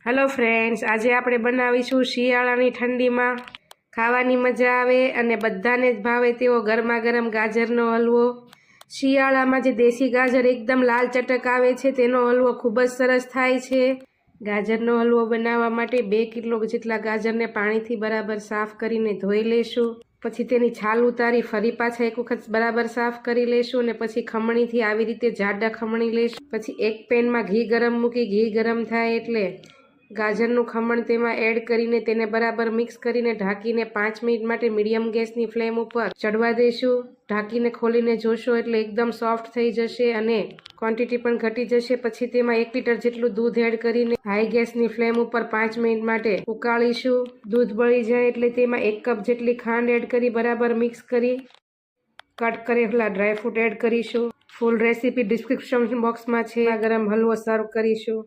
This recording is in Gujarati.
हेलो फ्रेंड्स, आज આપણે બનાવીશું શિયાળાની ઠંડીમાં ખાવાની મજા આવે અને બધાને જ ભાવે તેવો ગરમા ગરમ ગાજરનો હલવો। શિયાળામાં જે દેશી ગાજર એકદમ લાલ ચટક આવે છે તેનો હલવો ખૂબ જ સરસ થાય છે। ગાજરનો હલવો બનાવવા માટે 2 કિલો જેટલા ગાજરને પાણીથી બરાબર સાફ કરીને ધોઈ લેશું। પછી તેની છાલ ઉતારી ફરી પાછા એક વખત બરાબર સાફ કરી લેશું અને પછી ખમણીથી આવી રીતે જાડા ખમણી લેશું। પછી એક પેનમાં ઘી ગરમ મૂકી ઘી ગરમ થાય એટલે ગાજરનું ખમણ તેમાં એડ કરીને તેને બરાબર મિક્સ કરીને ઢાંકીને 5 મિનિટ માટે મીડિયમ ગેસની ફ્લેમ ઉપર ચડવા દેશું। ઢાંકીને ખોલીને જોશો એટલે એકદમ સોફ્ટ થઈ જશે અને ક્વોન્ટિટી પણ ઘટી જશે। પછી તેમાં 1 લીટર જેટલું દૂધ એડ કરીને હાઈ ગેસની ફ્લેમ ઉપર 5 મિનિટ માટે ઉકાળીશું। દૂધ બળી જાય એટલે તેમાં 1 કપ જેટલી ખાંડ એડ કરી બરાબર મિક્સ કરી કટ કરેલા ડ્રાયફ્રૂટ એડ કરીશું। ફૂલ રેસીપી ડિસ્ક્રિપ્શન બોક્સમાં છે। ગરમ હલવો સર્વ કરીશું।